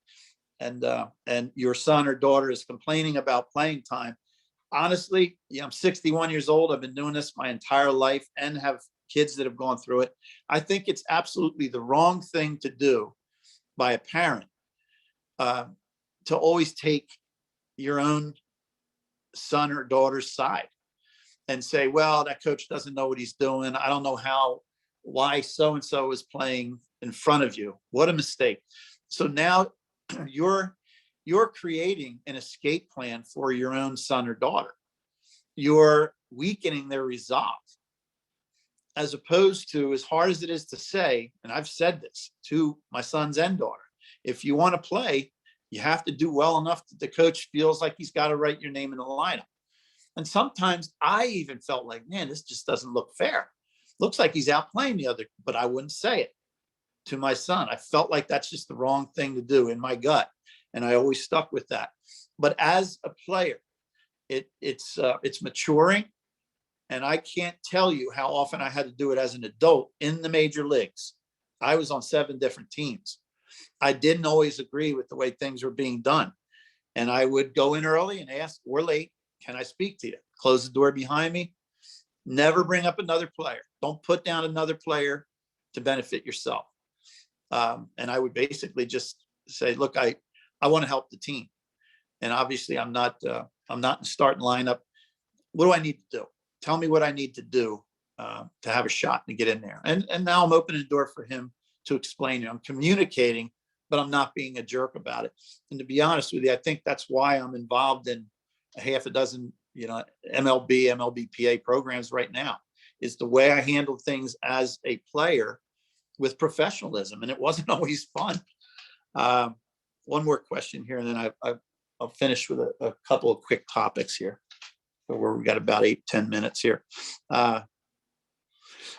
your son or daughter is complaining about playing time. Honestly, I'm 61 years old. I've been doing this my entire life and have kids that have gone through it. I think it's absolutely the wrong thing to do by a parent to always take your own son or daughter's side and say, well, that coach doesn't know what he's doing. I don't know why so-and-so is playing in front of you. What a mistake. So now you're creating an escape plan for your own son or daughter. You're weakening their resolve, as opposed to, as hard as it is to say, and I've said this to my sons and daughter, if you want to play, you have to do well enough that the coach feels like he's got to write your name in the lineup. And sometimes I even felt like, man, this just doesn't look fair. Looks like he's outplaying the other, but I wouldn't say it to my son. I felt like that's just the wrong thing to do in my gut. And I always stuck with that. But as a player, it's maturing. And I can't tell you how often I had to do it as an adult in the major leagues. I was on 7 different teams. I didn't always agree with the way things were being done. And I would go in early and ask, we're late, can I speak to you? Close the door behind me. Never bring up another player. Don't put down another player to benefit yourself. And I would basically just say, look, I want to help the team. And obviously I'm not in the starting lineup. What do I need to do? Tell me what I need to do to have a shot and get in there. And now I'm opening the door for him to explain it. I'm communicating, but I'm not being a jerk about it. And to be honest with you, I think that's why I'm involved in a half a dozen, MLB, MLBPA programs right now, is the way I handle things as a player with professionalism. And it wasn't always fun. One more question here, and then I'll finish with a couple of quick topics here, where we've got about 8-10 minutes here.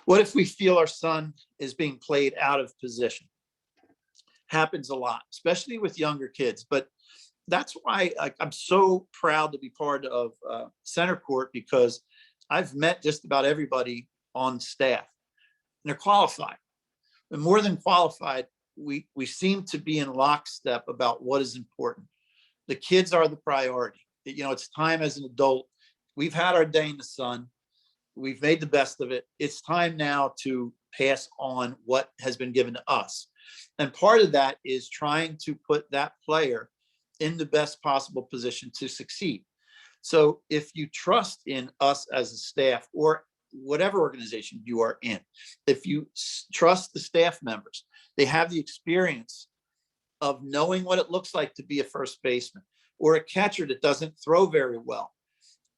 What if we feel our son is being played out of position? Happens a lot, especially with younger kids. But that's why I'm so proud to be part of Centercourt, because I've met just about everybody on staff, and they're qualified. And more than qualified, we seem to be in lockstep about what is important. The kids are the priority. It's time as an adult. We've had our day in the sun. We've made the best of it. It's time now to pass on what has been given to us. And part of that is trying to put that player in the best possible position to succeed. So if you trust in us as a staff, or whatever organization you are in, if you trust the staff members, they have the experience of knowing what it looks like to be a first baseman or a catcher that doesn't throw very well.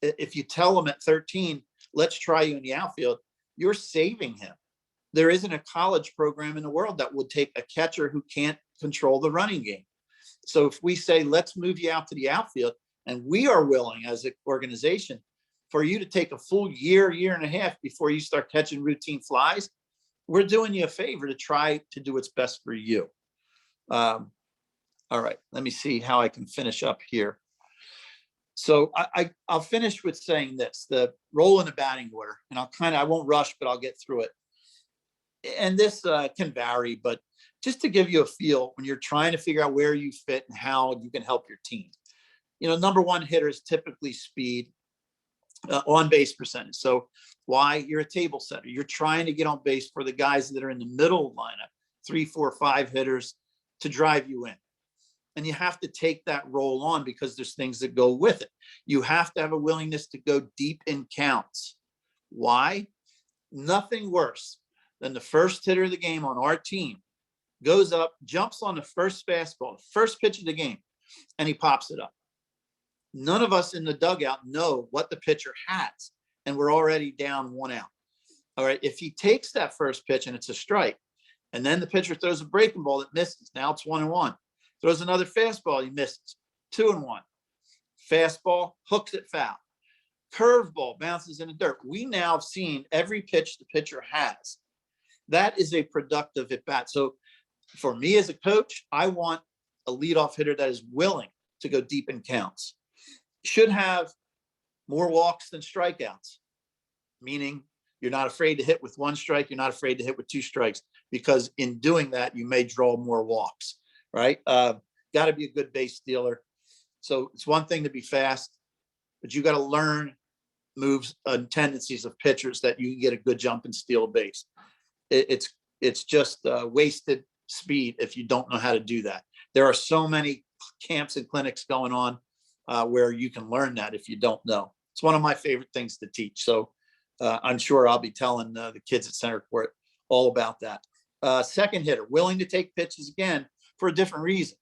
If you tell them at 13, let's try you in the outfield, you're saving him. There isn't a college program in the world that would take a catcher who can't control the running game. So if we say, let's move you out to the outfield, and we are willing as an organization for you to take a full year and a half before you start catching routine flies, we're doing you a favor to try to do what's best for you. All right, let me see how I can finish up here. So I'll finish with saying this, the role in the batting order, and I won't rush, but I'll get through it. And this can vary, but just to give you a feel when you're trying to figure out where you fit and how you can help your team. Number one hitter is typically speed, on base percentage. So why? You're a table setter. You're trying to get on base for the guys that are in the middle lineup, 3, 4, 5 hitters to drive you in. And you have to take that role on because there's things that go with it. You have to have a willingness to go deep in counts. Why? Nothing worse than the first hitter of the game on our team goes up, jumps on the first fastball, the first pitch of the game, and he pops it up. None of us in the dugout know what the pitcher has, and we're already down 1 out. All right, if he takes that first pitch and it's a strike, and then the pitcher throws a breaking ball that misses, now it's 1-1. Throws another fastball, he misses, 2-1. Fastball, hooks it foul. Curveball bounces in the dirt. We now have seen every pitch the pitcher has. That is a productive at bat. So for me as a coach, I want a leadoff hitter that is willing to go deep in counts. Should have more walks than strikeouts, meaning you're not afraid to hit with 1 strike. You're not afraid to hit with 2 strikes, because in doing that, you may draw more walks, right? Got to be a good base stealer. So it's one thing to be fast, but you got to learn moves and tendencies of pitchers that you can get a good jump and steal a base. It's just wasted speed if you don't know how to do that. There are so many camps and clinics going on where you can learn that if you don't know. It's one of my favorite things to teach. So I'm sure I'll be telling the kids at Centercourt all about that. Second hitter, willing to take pitches again for a different reason.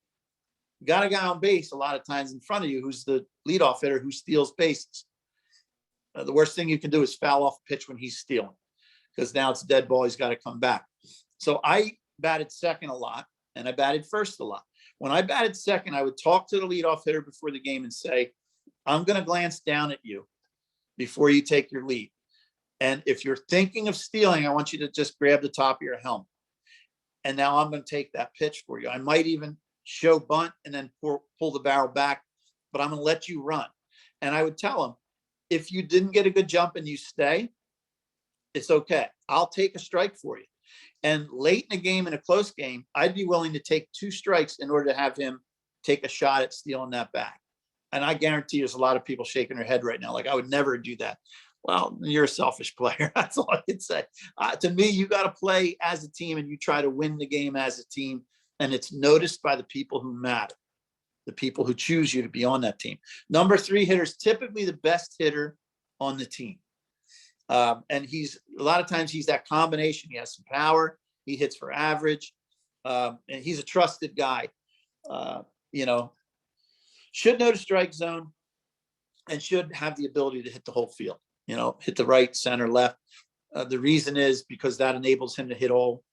You got a guy on base a lot of times in front of you who's the leadoff hitter who steals bases. The worst thing you can do is foul off a pitch when he's stealing, because now it's a dead ball. He's got to come back. So I batted second a lot, and I batted first a lot. When I batted second, I would talk to the leadoff hitter before the game and say, I'm going to glance down at you before you take your lead. And if you're thinking of stealing, I want you to just grab the top of your helmet. And now I'm going to take that pitch for you. I might even show bunt and then pull the barrel back, but I'm going to let you run. And I would tell him, if you didn't get a good jump and you stay, it's okay. I'll take a strike for you. And late in a game, in a close game, I'd be willing to take 2 strikes in order to have him take a shot at stealing that back. And I guarantee there's a lot of people shaking their head right now, like, I would never do that. Well, you're a selfish player. That's all I can say. To me, you got to play as a team, and you try to win the game as a team, and it's noticed by the people who matter. the people who choose you to be on that team. Number 3 hitter is typically the best hitter on the team. And he's a lot of times he's that combination. He has some power. He hits for average. And he's a trusted guy. Should know the strike zone and should have the ability to hit the whole field, hit the right, center, left. The reason is because that enables him to hit all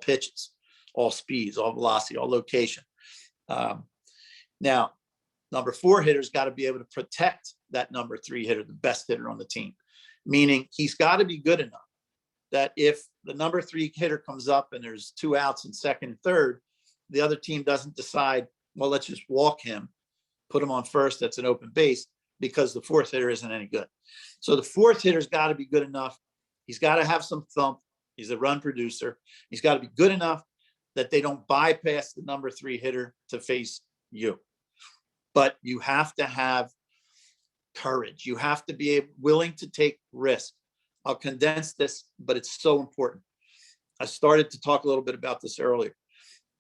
pitches, all speeds, all velocity, all location. Now, number 4 hitter's got to be able to protect that number 3 hitter, the best hitter on the team, meaning he's got to be good enough that if the number 3 hitter comes up and there's 2 outs in second and third, the other team doesn't decide, well, let's just walk him, put him on first. That's an open base because the 4th hitter isn't any good. So the 4th hitter's got to be good enough. He's got to have some thump. He's a run producer. He's got to be good enough that they don't bypass the number 3 hitter to face you. But you have to have courage. You have to be willing to take risk. I'll condense this, but it's so important. I started to talk a little bit about this earlier.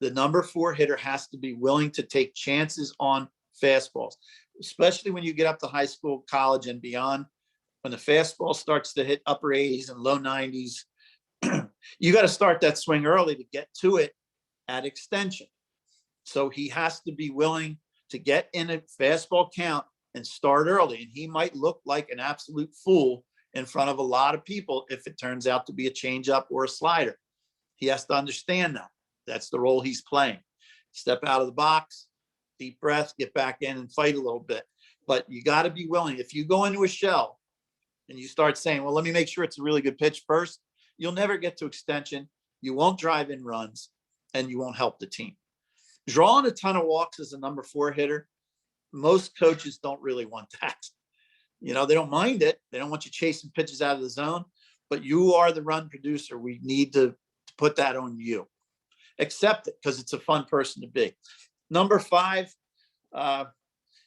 The number 4 hitter has to be willing to take chances on fastballs, especially when you get up to high school, college, and beyond. When the fastball starts to hit upper 80s and low 90s, you got to start that swing early to get to it at extension. So he has to be willing to get in a fastball count and start early. And he might look like an absolute fool in front of a lot of people if it turns out to be a changeup or a slider. He has to understand that. That's the role he's playing. Step out of the box, deep breath, get back in and fight a little bit. But you got to be willing. If you go into a shell and you start saying, well, let me make sure it's a really good pitch first, you'll never get to extension. You won't drive in runs and you won't help the team. Drawing a ton of walks as a number 4 hitter, most coaches don't really want that. They don't mind it. They don't want you chasing pitches out of the zone, but you are the run producer. We need to put that on you. Accept it because it's a fun person to be. Number 5,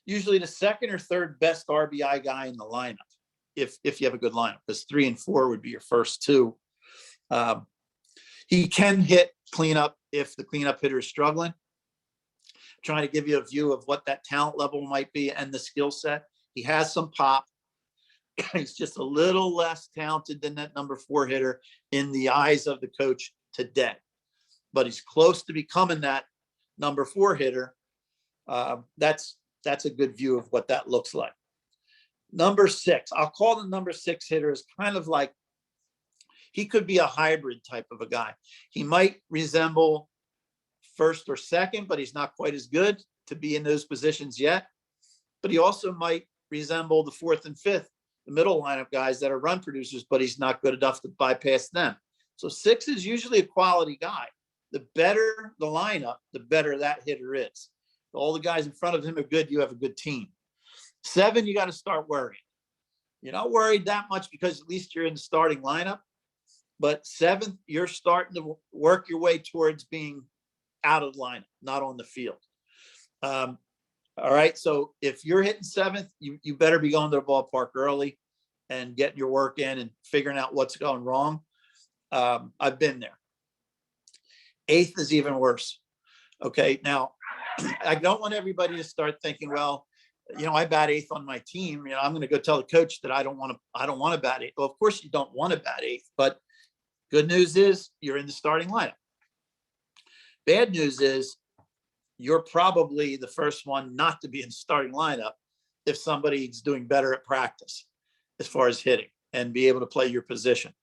usually the second or third best RBI guy in the lineup, if you have a good lineup, because 3 and 4 would be your first 2. He can hit cleanup if the cleanup hitter is struggling. Trying to give you a view of what that talent level might be and the skill set. He has some pop. He's just a little less talented than that number 4 hitter in the eyes of the coach today. But he's close to becoming that number 4 hitter. That's a good view of what that looks like. Number 6, I'll call the number 6 hitter is kind of like, he could be a hybrid type of a guy. He might resemble first or second, but he's not quite as good to be in those positions yet. But he also might resemble the 4th and 5th, the middle lineup guys that are run producers, but he's not good enough to bypass them. So 6 is usually a quality guy. The better the lineup, the better that hitter is. All the guys in front of him are good. You have a good team. 7, you got to start worrying. You're not worried that much because at least you're in the starting lineup. But 7th, you're starting to work your way towards being out of the lineup, not on the field. All right. So if you're hitting 7th, you better be going to the ballpark early and getting your work in and figuring out what's going wrong. I've been there. 8th is even worse. Okay. Now, I don't want everybody to start thinking, well, I bat 8th on my team. I'm going to go tell the coach that I don't want to bat 8th. Well, of course you don't want to bat 8th, but good news is you're in the starting lineup. Bad news is you're probably the first one not to be in the starting lineup if somebody's doing better at practice as far as hitting and be able to play your position.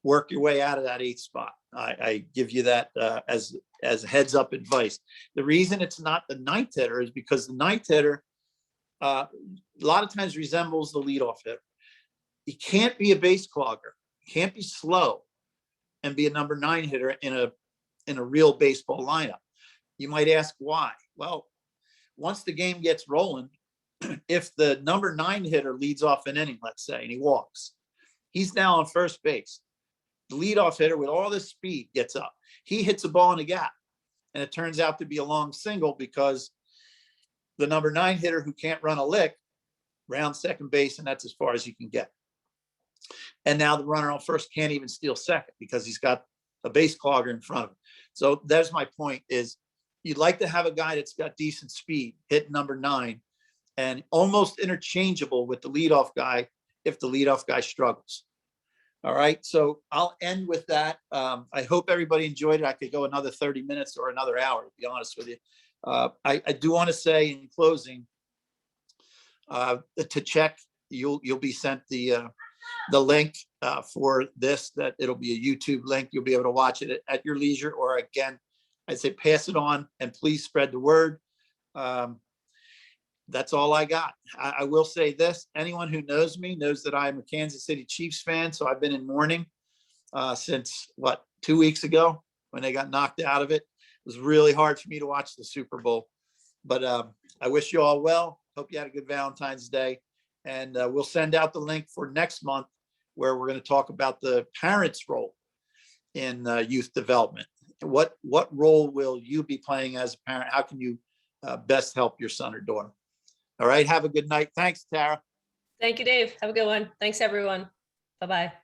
Work your way out of that 8th spot. I give you that as heads up advice. The reason it's not the 9th hitter is because the 9th hitter a lot of times resembles the leadoff hitter. He can't be a base clogger. He can't be slow and be a number 9 hitter in a real baseball lineup. You might ask why. Well, once the game gets rolling, if the number 9 hitter leads off an inning, let's say, and he walks, he's now on first base. The leadoff hitter with all this speed gets up. He hits a ball in a gap, and it turns out to be a long single because the number 9 hitter who can't run a lick rounds second base, and that's as far as you can get. And now the runner on first can't even steal second because he's got a base clogger in front of him. So there's my point is you'd like to have a guy that's got decent speed, hit number 9, and almost interchangeable with the leadoff guy if the leadoff guy struggles. All right, so I'll end with that. I hope everybody enjoyed it. I could go another 30 minutes or another hour, to be honest with you. I do want to say in closing, to check, you'll be sent the link for this, that it'll be a YouTube link. You'll be able to watch it at your leisure, or again, I'd say pass it on and please spread the word. That's all I got. I will say this, anyone who knows me knows that I'm a Kansas City Chiefs fan. So I've been in mourning since 2 weeks ago when they got knocked out of it. It was really hard for me to watch the Super Bowl, but I wish you all well. Hope you had a good Valentine's Day, and we'll send out the link for next month where we're going to talk about the parents' role in youth development. What role will you be playing as a parent? How can you best help your son or daughter? All right. Have a good night. Thanks, Tara. Thank you, Dave. Have a good one. Thanks, everyone. Bye-bye.